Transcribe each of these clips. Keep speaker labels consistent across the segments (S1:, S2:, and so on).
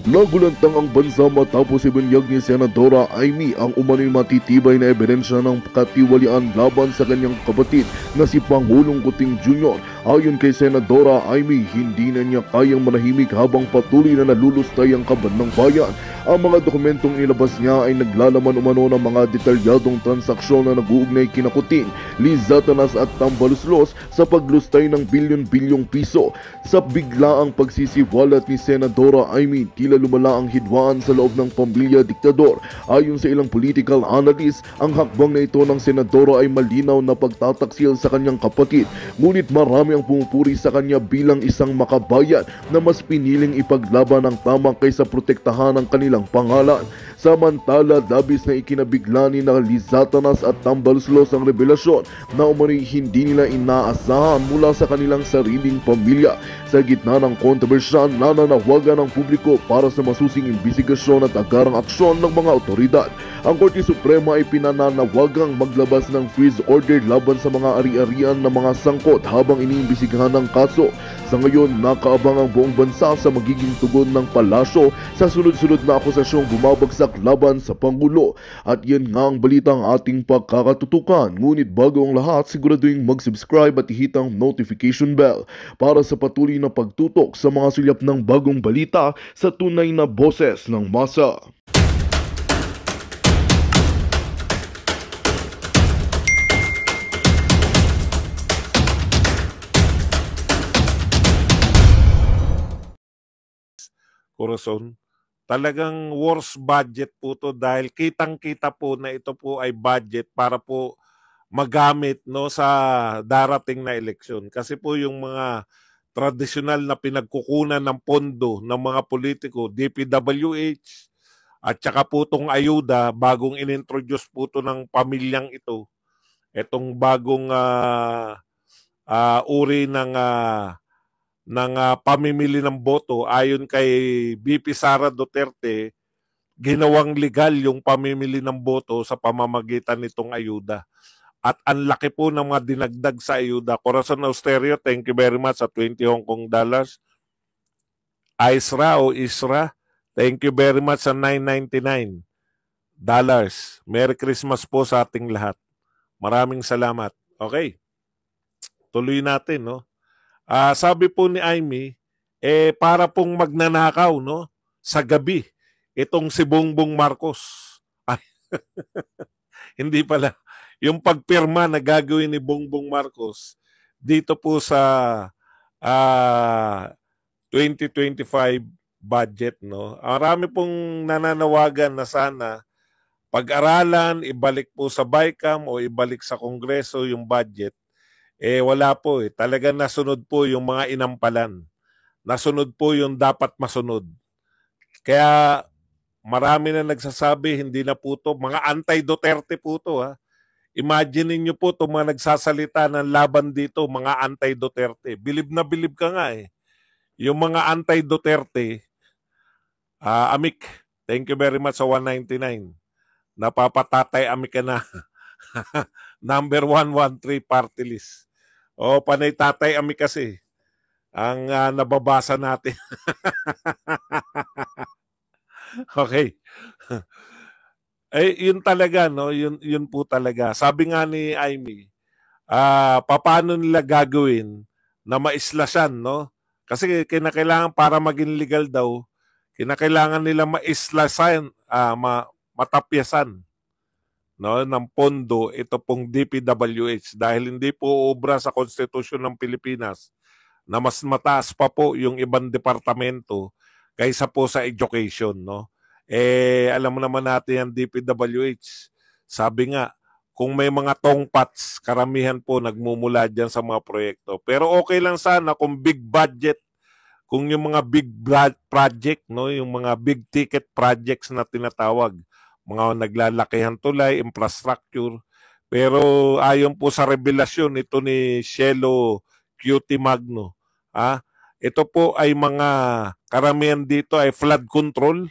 S1: Nagulantang ang bansa matapos ibinyag ni Senadora Amy ang umano'y matitibay na ebidensya ng katiwalian laban sa kanyang kapatid na si Pangulong Kuting Jr. Ayon kay Senadora Amy, hindi na niya kayang manahimik habang patuloy na nalulustay ang kaban ng bayan. Ang mga dokumentong ilabas niya ay naglalaman umano ng mga detalyadong transaksyon na nag-uugnay kina Kuting, Liz Satanas at Tambaluslos sa paglustay ng bilyon-bilyong piso. Sa biglaang pagsisiwalat ni Senadora Amy, tila lumala ang hidwaan sa loob ng pamilya diktador. Ayon sa ilang political analyst, ang hakbang na ito ng Senadora ay malinaw na pagtataksil sa kanyang kapatid. Ngunit marami ang pumupuri sa kanya bilang isang makabayan na mas piniling ipaglaban ang tama kaysa protektahan ang kanilang pangalan. Samantala, labis na ikinabigla ni Liz Satanas at Tambaluslos ang revelasyon na umano'y hindi nila inaasahan mula sa kanilang sariling pamilya. Sa gitna ng kontrobersya, nananawagan ng publiko para sa masusing imbestigasyon at agarang aksyon ng mga otoridad. Ang Korte Suprema ay pinananawagang maglabas ng freeze order laban sa mga ari-arian na mga sangkot habang iniimbestigahan ng kaso. Sa ngayon, nakaabang ang buong bansa sa magiging tugon ng palasyo sa sunod-sunod na akusasyong bumabagsak laban sa Pangulo. At yan nga ang balitang ating pagkakatutukan. Ngunit bago ang lahat, siguraduhin mag-subscribe at ihit ang notification bell para sa patuloy na pagtutok sa mga sulyap ng bagong balita sa tunay na boses ng masa.
S2: Corazon, talagang worst budget po to dahil kitang-kita po na ito po ay budget para po magamit no sa darating na eleksyon. Kasi po yung mga tradisyonal na pinagkukunan ng pondo ng mga politiko, DPWH, at saka po itong ayuda, bagong inintroduce po ito ng pamilyang ito, itong bagong uri ng pamimili ng boto ayon kay VP Sara Duterte, ginawang legal yung pamimili ng boto sa pamamagitan nitong ayuda. At ang laki po ng mga dinagdag sa ayuda. Corazon Austerio, thank you very much sa 20 Hong Kong dollars. Isra, thank you very much sa $9.99. Merry Christmas po sa ating lahat. Maraming salamat. Okay, tuloy natin, no? Sabi po ni Amy, para pong magnanakaw, no, sa gabi, itong si Bongbong Marcos. Ay, hindi pala. Yung pagpirma na gagawin ni Bongbong Marcos dito po sa 2025 budget, no. Marami pong nananawagan na sana pag-aralan, ibalik po sa BICAM o ibalik sa Kongreso yung budget. Wala po. Talagang nasunod po yung mga inampalan. Nasunod po yung dapat masunod. Kaya marami na nagsasabi, hindi na po to. Mga anti-Duterte po to. Ha? Imagine niyo po itong mga nagsasalita ng laban dito, mga anti-Duterte. Bilib na bilib ka nga eh. Yung mga anti-Duterte, Amik, thank you very much sa 199. Napapatatay Amik ka na. Number 113 party list. Panay tatay Amik kasi ang nababasa natin. Okay. Yun talaga, no? Yun po talaga. Sabi nga ni Amy, paano nila gagawin na maislasan, no? Kasi kinakailangan para maging legal daw, kinakailangan nila maislasan, matapyasan, no, ng pondo ito pong DPWH dahil hindi po obra sa konstitusyon ng Pilipinas na mas mataas pa po yung ibang departamento kaysa po sa education, no. Alam mo naman natin ang DPWH. Sabi nga, kung may mga tongpats, karamihan po nagmumula dyan sa mga proyekto. Pero okay lang sana kung big budget, kung yung mga big project, no, yung mga big ticket projects na tinatawag, mga naglalakihan tulay, infrastructure. Pero ayon po sa revelasyon ito ni Cielo Cutie Magno, ito po ay mga karamihan dito ay flood control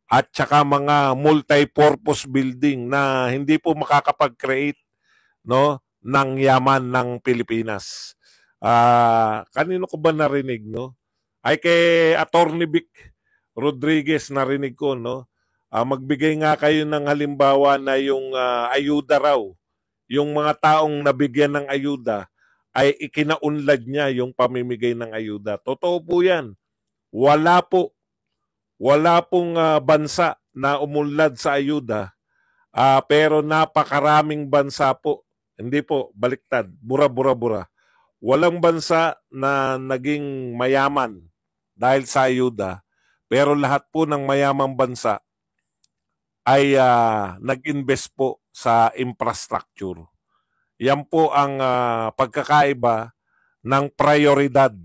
S2: at saka mga multi-purpose building na hindi po makakapag-create, no, ng yaman ng Pilipinas. Kanino ko ba narinig, no? Ay kay Attorney Vic. Rodriguez, narinig ko, no? Magbigay nga kayo ng halimbawa na yung ayuda raw. Yung mga taong nabigyan ng ayuda ay ikinaunlad niya yung pamimigay ng ayuda. Totoo po yan. Wala po. Wala pong bansa na umunlad sa ayuda. Pero napakaraming bansa po. Hindi po, baliktad. Bura. Walang bansa na naging mayaman dahil sa ayuda. Pero lahat po ng mayamang bansa ay nag-invest po sa infrastructure. Yan po ang pagkakaiba ng prioridad,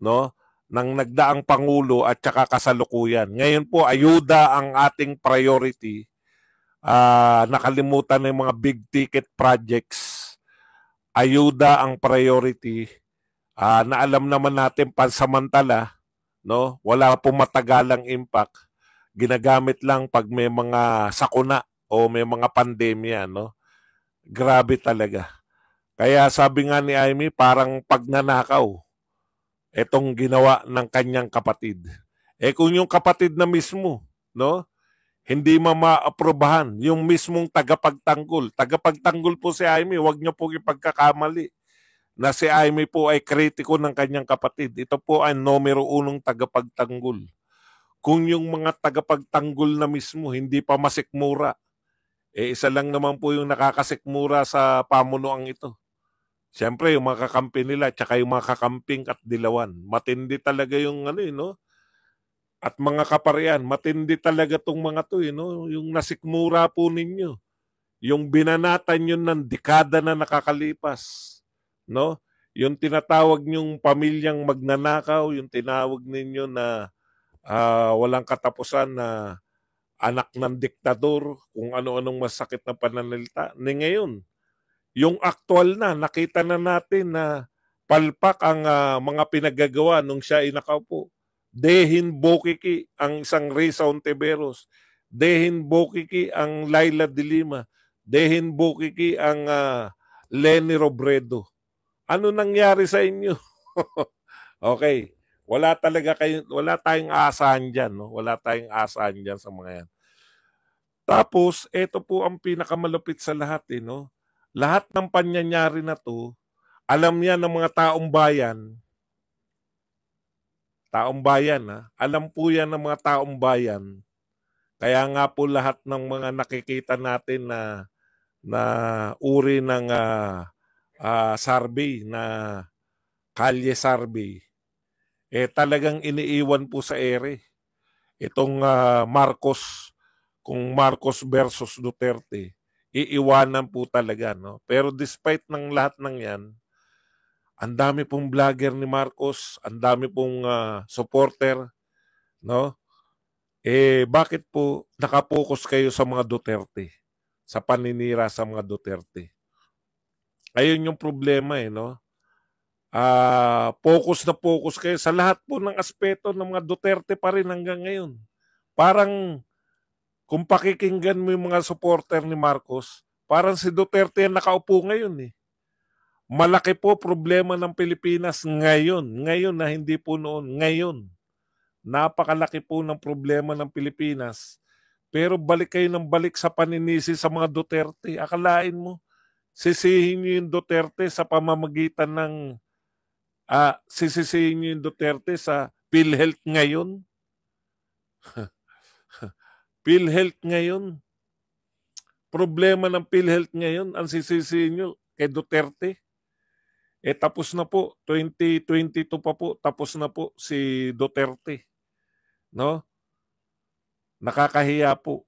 S2: no, ng nagdaang Pangulo at saka kasalukuyan. Ngayon po, ayuda ang ating priority. Nakalimutan na yung mga big ticket projects. Ayuda ang priority. Na alam naman natin pansamantala, no? Wala pong matagalang impact. Ginagamit lang pag may mga sakuna o may mga pandemya, no? Grabe talaga. Kaya sabi nga ni Amy, parang pagnanakaw itong ginawa ng kanyang kapatid. Kung yung kapatid na mismo, no? Hindi ma-aprobahan yung mismong tagapagtanggol. Tagapagtanggol po si Amy, huwag niyo po ipagkakamali na si Amy po ay kritiko ng kanyang kapatid. Ito po ay numero 1 tagapagtanggol. Kung yung mga tagapagtanggol na mismo hindi pa masikmura, isa lang naman po yung nakakasikmura sa pamunuang ito. Siyempre, yung mga kakampi nila, tsaka yung mga kakamping at dilawan. Matindi talaga yung no? At mga kaparian, matindi talaga tong mga to, no? Yung nasikmura po ninyo. Yung binanatan yun ng dekada na nakakalipas, no? Yung tinatawag nyong pamilyang magnanakaw, yung tinawag ninyo na walang katapusan na anak ng diktador, kung ano-anong masakit na pananalita. Ngayon, yung aktual na, nakita na natin na palpak ang mga pinagagawa nung siya ay nakaupo. Dehin Bokiki ang isang Risa Ontiveros. Dehin Bokiki ang Laila de Lima. Dehin Bokiki ang Leni Robredo. Ano nangyari sa inyo? Okay. Wala tayong aasahan diyan, no? Wala tayong aasahan diyan sa mga yan. Tapos, ito po ang pinakamalupit sa lahat, no? Lahat ng panyanyari na to, alam yan ng mga taong bayan. Taong bayan, ha? Alam po yan ng mga taong bayan. Kaya nga po lahat ng mga nakikita natin na uri ng survey, na kalye survey, talagang iniiwan po sa ere. Itong Marcos, kung Marcos versus Duterte, iiwanan po talaga, no? Pero despite ng lahat ng yan, ang dami pong vlogger ni Marcos, ang dami pong supporter, no? Bakit po nakapokus kayo sa mga Duterte? Sa paninira sa mga Duterte? Ayun yung problema, no? Focus na focus kayo sa lahat po ng aspeto ng mga Duterte pa rin hanggang ngayon. Parang kung pakikinggan mo yung mga supporter ni Marcos, parang si Duterte ang nakaupo ngayon, eh. Malaki po problema ng Pilipinas ngayon na hindi po noon, ngayon. Napakalaki po ng problema ng Pilipinas. Pero balik kayo ng balik sa paninisi sa mga Duterte. Akalain mo, sisihin niyo yung Duterte sa pamamagitan ng sisisihin niyo yung Duterte sa PhilHealth ngayon? PhilHealth ngayon? Problema ng PhilHealth ngayon, ang sisisihin niyo kay Duterte? Tapos na po, 2022 pa po, tapos na po si Duterte. No? Nakakahiya po.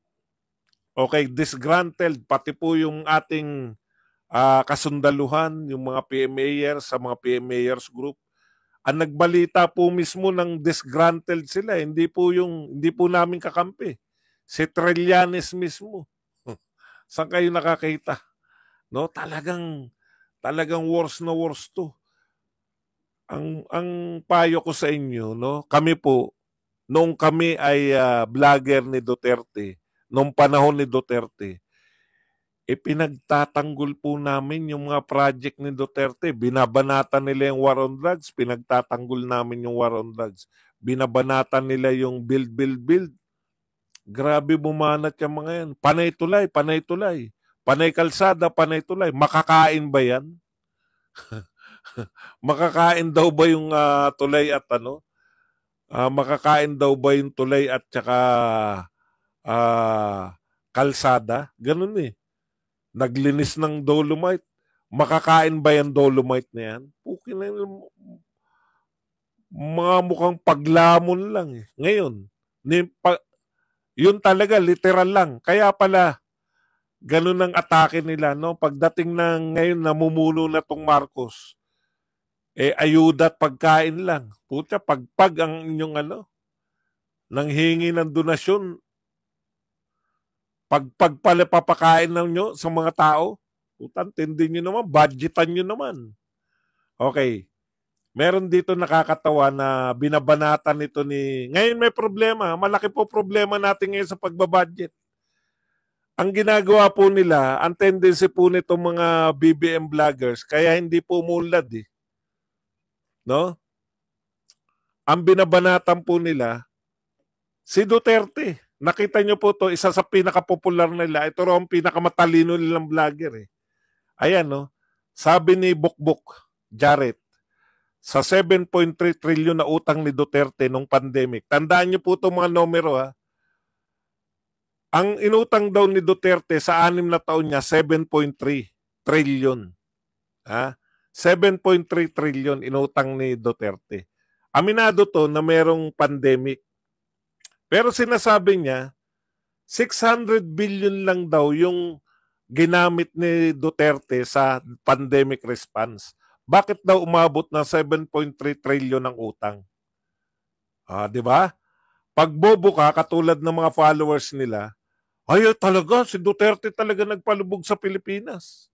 S2: Okay, disgruntled, pati po yung ating kasundaluhan, yung mga PMAers sa mga PMAers group. Ang nagbalita po mismo ng disgruntled sila, hindi po namin kakampi. Si Trillanes mismo. Saan kayo nakakita? No, talagang worse na worse to. Ang payo ko sa inyo, no, kami po, nung kami ay vlogger ni Duterte, nung panahon ni Duterte, pinagtatanggol po namin yung mga project ni Duterte. Binabanatan nila yung war on drugs, pinagtatanggol namin yung war on drugs. binabanatan nila yung build, build, build. Grabe bumanat yung mga yan. Panay tulay, panay tulay. Panay kalsada, panay tulay. Makakain ba yan? Makakain daw ba yung tulay at ano? Makakain daw ba yung tulay at saka kalsada? Ganun eh. Naglinis ng Dolomite. Makakain ba yung Dolomite na yan? Pukin na yun. Mga mukhang paglamon lang eh. Ngayon, yun talaga, literal lang. Kaya pala, ganun ang atake nila. No? Pagdating ng ngayon, namumuno na tong Marcos, ayuda at pagkain lang. Puta, pagpag ang inyong nang hingi ng donasyon, pagpag pala papakain ng nyo sa mga tao, puta, tindin nyo naman, budgetan nyo naman. Okay. Meron dito nakakatawa na binabanatan nito ngayon may problema, malaki po problema natin ngayon sa pagbabudget. Ang ginagawa po nila, ang tendency po nitong mga BBM vloggers, kaya hindi po umulad eh. No? Ang binabanatan po nila, si Duterte. Nakita nyo po to, isa sa pinakapopular nila. Ito raw ang pinakamatalino nilang vlogger eh. Ayan no, sabi ni Bukbuk Jared, sa 7.3 trillion na utang ni Duterte nung pandemic. Tandaan niyo po itong mga numero ha. Ang inutang daw ni Duterte sa 6 na taon niya, 7.3 trillion. Ha? 7.3 trillion inutang ni Duterte. Aminado to na merong pandemic. Pero sinasabi niya, 600 billion lang daw yung ginamit ni Duterte sa pandemic response. Bakit daw umabot ng 7.3 trillion ang utang? Di ba? Pag bobo ka, katulad ng mga followers nila, ay talaga, si Duterte talaga nagpalubog sa Pilipinas.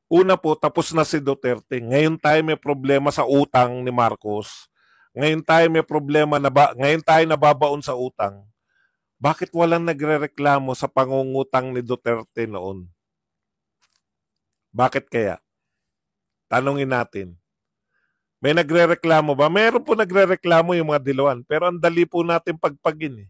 S2: Una po, tapos na si Duterte. Ngayon tayo may problema sa utang ni Marcos. Ngayon tayo may problema, ngayon tayo nababaon sa utang. Bakit walang nagrereklamo sa pangungutang ni Duterte noon? Bakit kaya? Tanungin natin. May nagrereklamo ba? Meron po nagrereklamo yung mga diluan. Pero ang dali po natin pagpagin eh.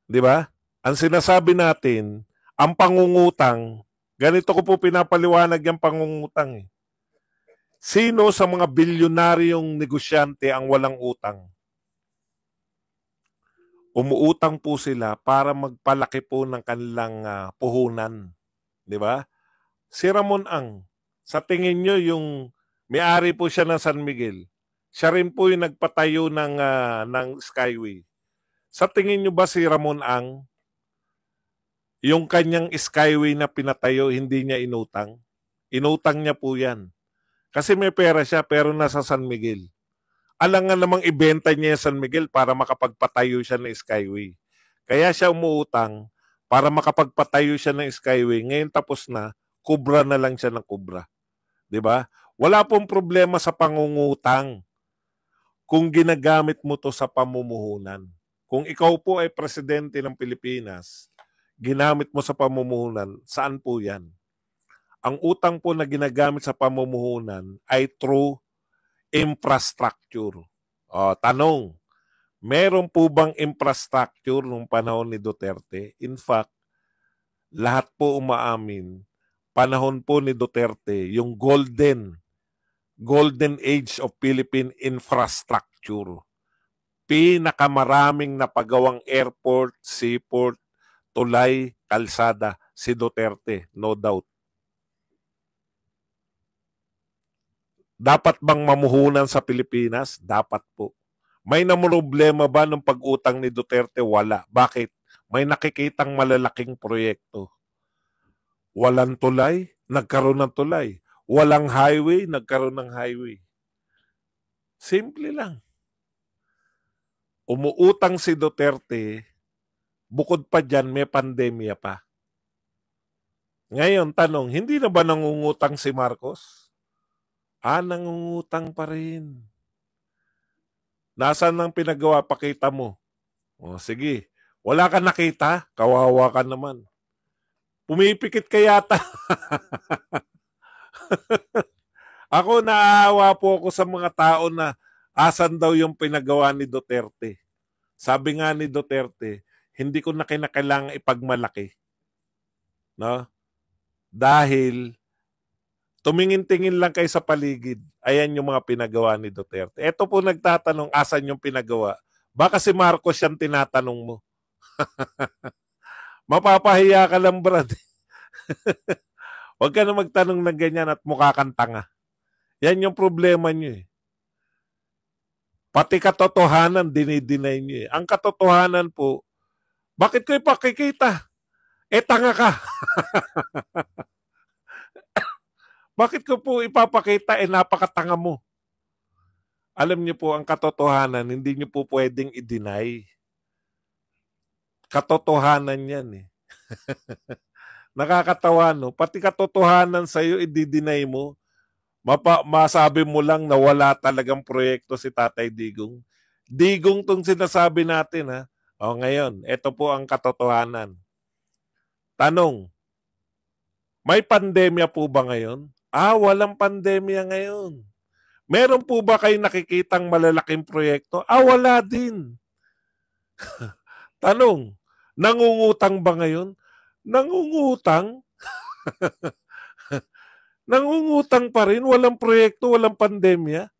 S2: Di ba? Ang sinasabi natin, ang pangungutang, ganito ko po pinapaliwanag yung pangungutang eh. Sino sa mga bilyonaryong negosyante ang walang utang? Umuutang po sila para magpalaki po ng kanilang puhunan. Di ba? Si Ramon Ang, sa tingin nyo yung may-ari po siya ng San Miguel. Siya rin po yung nagpatayo ng Skyway. Sa tingin nyo ba si Ramon Ang, yung kanyang Skyway na pinatayo, hindi niya inutang? Inutang niya po yan. Kasi may pera siya pero nasa San Miguel. Alangan namang ibenta niya San Miguel para makapagpatayo siya ng Skyway. Kaya siya umuutang para makapagpatayo siya ng Skyway. Ngayon tapos na, kubra na lang siya ng kubra. 'Di ba? Wala pong problema sa pangungutang kung ginagamit mo to sa pamumuhunan. Kung ikaw po ay presidente ng Pilipinas, ginamit mo sa pamumuhunan, saan po 'yan? Ang utang po na ginagamit sa pamumuhunan ay through infrastructure. Tanong, meron po bang infrastructure nung panahon ni Duterte? In fact, lahat po umaamin, panahon po ni Duterte, yung golden age of Philippine infrastructure. Pinakamaraming napagawang airport, seaport, tulay, kalsada, si Duterte, no doubt. Dapat bang mamuhunan sa Pilipinas? Dapat po. May namroblema ba ng pag-utang ni Duterte? Wala. Bakit? May nakikitang malalaking proyekto. Walang tulay, nagkaroon ng tulay. Walang highway, nagkaroon ng highway. Simple lang. Umuutang si Duterte, bukod pa dyan, may pandemya pa. Ngayon, tanong, hindi na ba nangungutang si Marcos? Nangungutang pa rin. Nasaan ang pinagawa? Pakita mo. Sige. Wala ka nakita? Kawawa ka naman. Pumipikit ka yata. Ako, naaawa po ako sa mga tao na Asan daw yung pinagawa ni Duterte? Sabi nga ni Duterte, hindi ko na kinakailangan ipagmalaki. No? Dahil tumingin-tingin lang kayo sa paligid. Ayan yung mga pinagawa ni Duterte. Ito po nagtatanong, asan yung pinagawa? Baka si Marcos yung tinatanong mo. Mapapahiya ka lang, Brad. Huwag ka na magtanong ng ganyan at mukha kang tanga. Yan yung problema nyo eh. Pati katotohanan, dinideny nyo eh. Ang katotohanan po, bakit ko ipakikita? Tanga ka. Bakit ko po ipapakita? Napakatanga mo. Alam niyo po, ang katotohanan, hindi niyo po pwedeng i-deny. Katotohanan yan eh. Nakakatawa, no? Pati katotohanan sa'yo, i-deny mo. Masabi mo lang na wala talagang proyekto si Tatay Digong. Digong tong sinasabi natin, ha? O ngayon, ito po ang katotohanan. Tanong, may pandemya po ba ngayon? Walang pandemya ngayon. Meron po ba kayo nakikitang malalaking proyekto? Wala din. Tanong, nangungutang ba ngayon? Nangungutang? Nangungutang pa rin, walang proyekto, walang pandemya.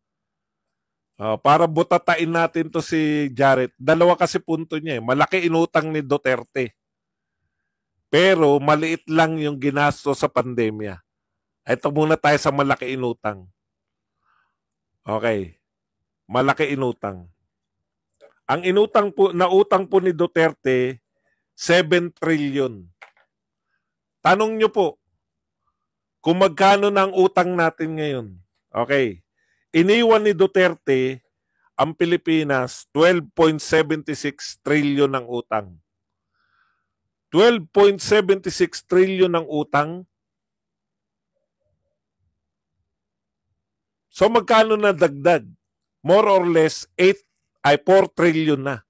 S2: Para butatain natin to si Jared. Dalawa kasi punto niya eh. Malaki inutang ni Duterte. Pero maliit lang yung ginasto sa pandemya. Ito muna tayo sa malaki inutang. Okay. Malaki inutang. Ang inutang po, nautang po ni Duterte, 7 trillion. Tanong nyo po, kung magkano na ang utang natin ngayon? Okay. Iniwan ni Duterte ang Pilipinas 12.76 trillion ng utang. 12.76 trillion ng utang. So magkano na dagdag? More or less 4 trillion na.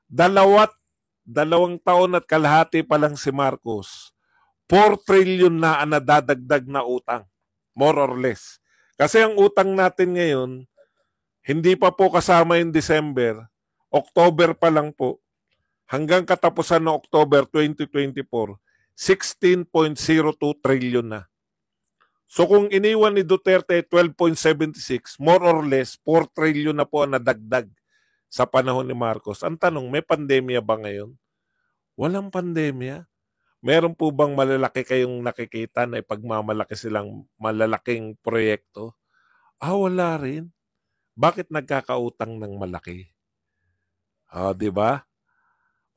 S2: Dalawang taon at kalahati pa lang si Marcos. 4 trillion na ang nadadagdag na utang. More or less. Kasi ang utang natin ngayon, hindi pa po kasama yung December. October pa lang po. Hanggang katapusan ng October 2024, 16.02 trillion na. So kung iniwan ni Duterte 12.76, more or less 4 trillion na po ang nadagdag sa panahon ni Marcos. Ang tanong, may pandemya ba ngayon? Walang pandemya. Meron po bang malalaki kayong nakikita na ipagmamalaki silang malalaking proyekto? Wala rin. Bakit nagkakautang ng malaki? Di ba?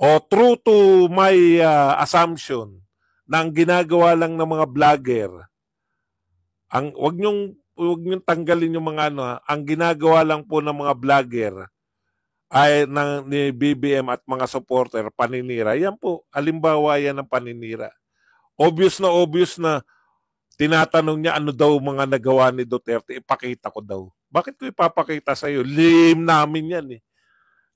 S2: True to my assumption na ang ginagawa lang ng mga vlogger, wag niyong tanggalin yung mga ang ginagawa lang po ng mga vlogger ay ni BBM at mga supporter, paninira. Yan po, halimbawa yan ng paninira. Obvious na tinatanong niya ano daw mga nagawa ni Duterte, ipakita ko daw. Bakit ko ipapakita sa'yo? Lihim namin yan eh.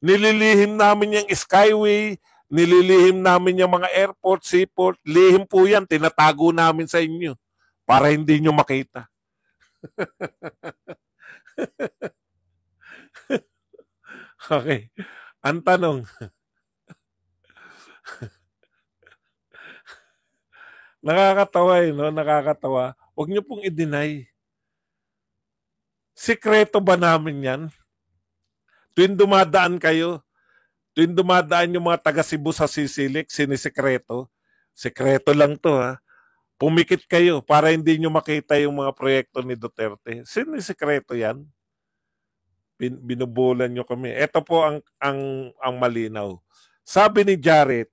S2: Nililihim namin yung Skyway, nililihim namin yung mga airport, seaport. Lihim po yan, tinatago namin sa inyo para hindi nyo makita. Okay. Ang tanong, nakakatawa no? Nakakatawa. Huwag nyo pong i-deny. Sikreto ba namin yan? Tuwing dumadaan kayo, tuwing dumadaan yung mga taga Cebu sa Sisilik, sinisikreto. Sikreto lang to ha. Pumikit kayo para hindi nyo makita yung mga proyekto ni Duterte. Sinisikreto yan. Binubulan nyo kami. Ito po ang malinaw. Sabi ni Jared,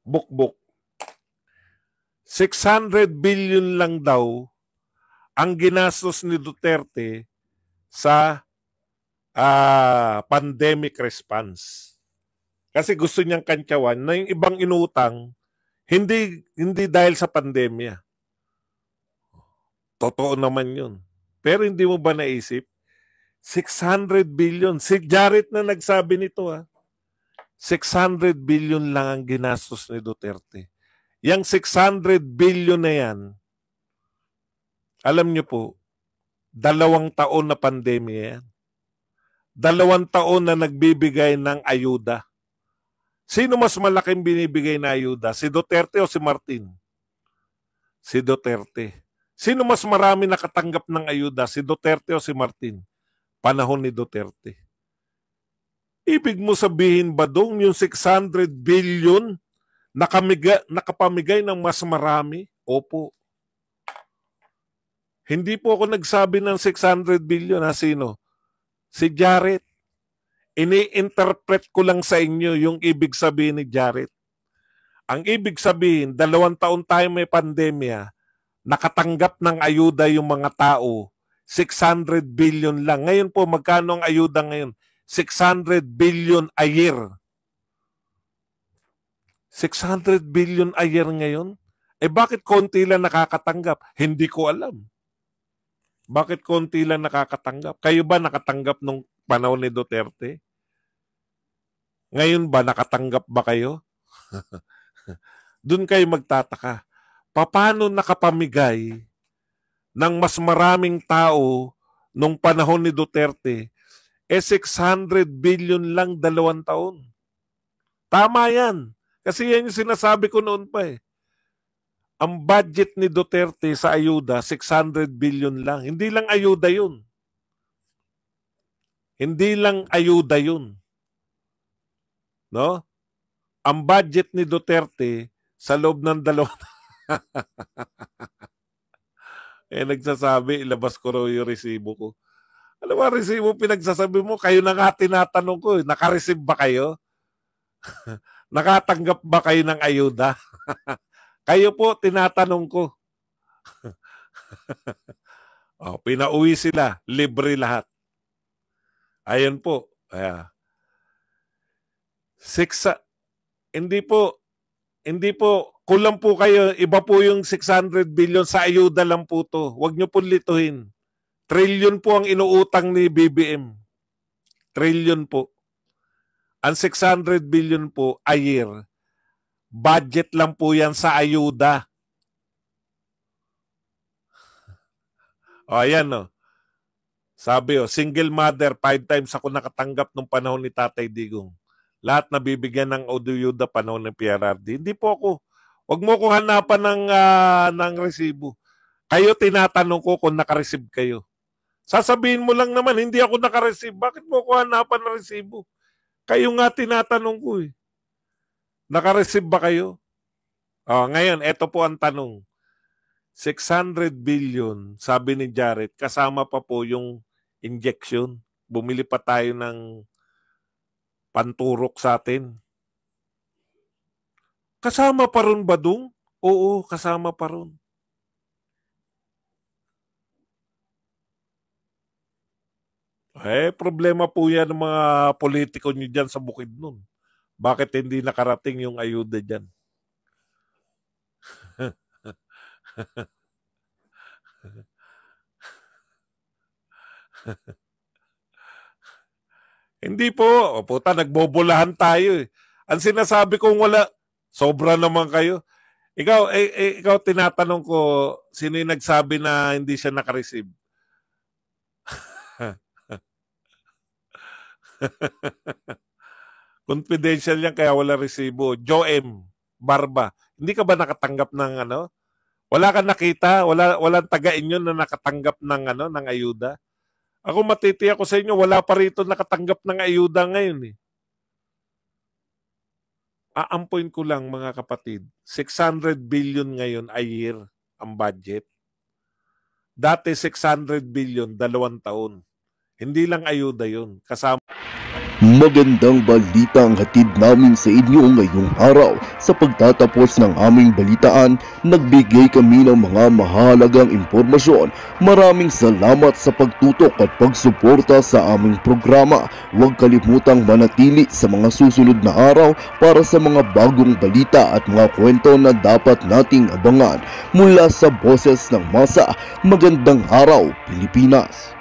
S2: bukbuk, 600 billion lang daw ang ginastos ni Duterte sa pandemic response. Kasi gusto niyang kantyawan na yung ibang inutang, hindi dahil sa pandemya. Totoo naman yun. Pero hindi mo ba naisip? 600 billion. Si Jared na nagsabi nito ha. 600 billion lang ang ginastos ni Duterte. Yang 600 billion na yan, alam niyo po, 2 taon na pandemya yan. 2 taon na nagbibigay ng ayuda. Sino mas malaking binibigay na ayuda? Si Duterte o si Martin? Si Duterte. Sino mas marami nakatanggap ng ayuda? Si Duterte o si Martin? Panahon ni Duterte. Ibig mo sabihin ba dong yung 600 billion nakapamigay ng mas marami? Opo. Hindi po ako nagsabi ng 600 billion. Sino? Si Jared. Ini-interpret ko lang sa inyo yung ibig sabihin ni Jared. Ang ibig sabihin, 2 taon tayo may pandemya, nakatanggap ng ayuda yung mga tao, 600 billion lang. Ngayon po, magkano ang ayuda ngayon? 600 billion a year. 600 billion a year ngayon? Bakit konti lang nakakatanggap? Hindi ko alam. Bakit konti lang nakakatanggap? Kayo ba nakatanggap nung panahon ni Duterte? Ngayon ba nakatanggap ba kayo? Doon kayo magtataka. Paano nakapamigay ng mas maraming tao nung panahon ni Duterte? 600 billion lang 2 taon. Tama yan. Kasi yan yung sinasabi ko noon pa eh. Ang budget ni Duterte sa ayuda, 600 billion lang. Hindi lang ayuda yun. Hindi lang ayuda yun. No? Ang budget ni Duterte sa loob ng 2 nagsasabi, ilabas ko raw yung resibo ko. Ano ba resibo pinagsasabi mo? Kayo na nga tinatanong ko. Nakareceive ba kayo? Nakatanggap ba kayo ng ayuda? Kayo po, tinatanong ko. Pinauwi sila. Libre lahat. Ayun po. Hindi po, kulang po kayo. Iba po yung 600 billion sa ayuda lang po to. Huwag nyo po lituhin. Trillion po ang inuutang ni BBM. Trillion po. Ang 600 billion po a year, budget lang po yan sa ayuda. Ayan o. Sabi single mother, 5 times ako nakatanggap nung panahon ni Tatay Digong. Lahat nabibigyan ng ayuda panahon ng PRRD. Hindi po ako. Huwag mo ko hanapan ng resibo. Kayo tinatanong ko kung nakareceive kayo. Sasabihin mo lang naman, hindi ako nakareceive. Bakit mo ko hanapan ng resibo? Kayo nga tinatanong ko eh. Nakareceive ba kayo? Ngayon, eto po ang tanong. 600 billion, sabi ni Jared, kasama pa po yung injection. Bumili pa tayo ng panturok sa atin. Kasama pa ron ba dun? Oo, kasama pa ron. Problema po yan ng mga politiko nyo dyan sa Bukidnon. Bakit hindi nakarating yung ayuda dyan? Hindi po. Puta, nagbobolahan tayo eh. Ang sinasabi kong wala, sobra naman kayo. Ikaw tinatanong ko, sino yung nagsabi na hindi siya nakareceive? Confidential yan kaya wala resibo. Joe M. Barba. Hindi ka ba nakatanggap ng ano? Wala ka nakita? Walang taga-inyo na nakatanggap ng ng ayuda? Ako matitiyak ko sa inyo, wala pa rito nakatanggap ng ayuda ngayon eh. Aampoin ko lang mga kapatid, 600 billion ngayon a year ang budget. Dati 600 billion, 2 taon. Hindi lang ayuda yun. Kasama.
S1: Magandang balita ang hatid namin sa inyo ngayong araw. Sa pagtatapos ng aming balitaan, nagbigay kami ng mga mahalagang impormasyon. Maraming salamat sa pagtutok at pagsuporta sa aming programa. Huwag kalimutang manatili sa mga susunod na araw para sa mga bagong balita at mga kwento na dapat nating abangan. Mula sa Boses ng Masa, magandang araw Pilipinas!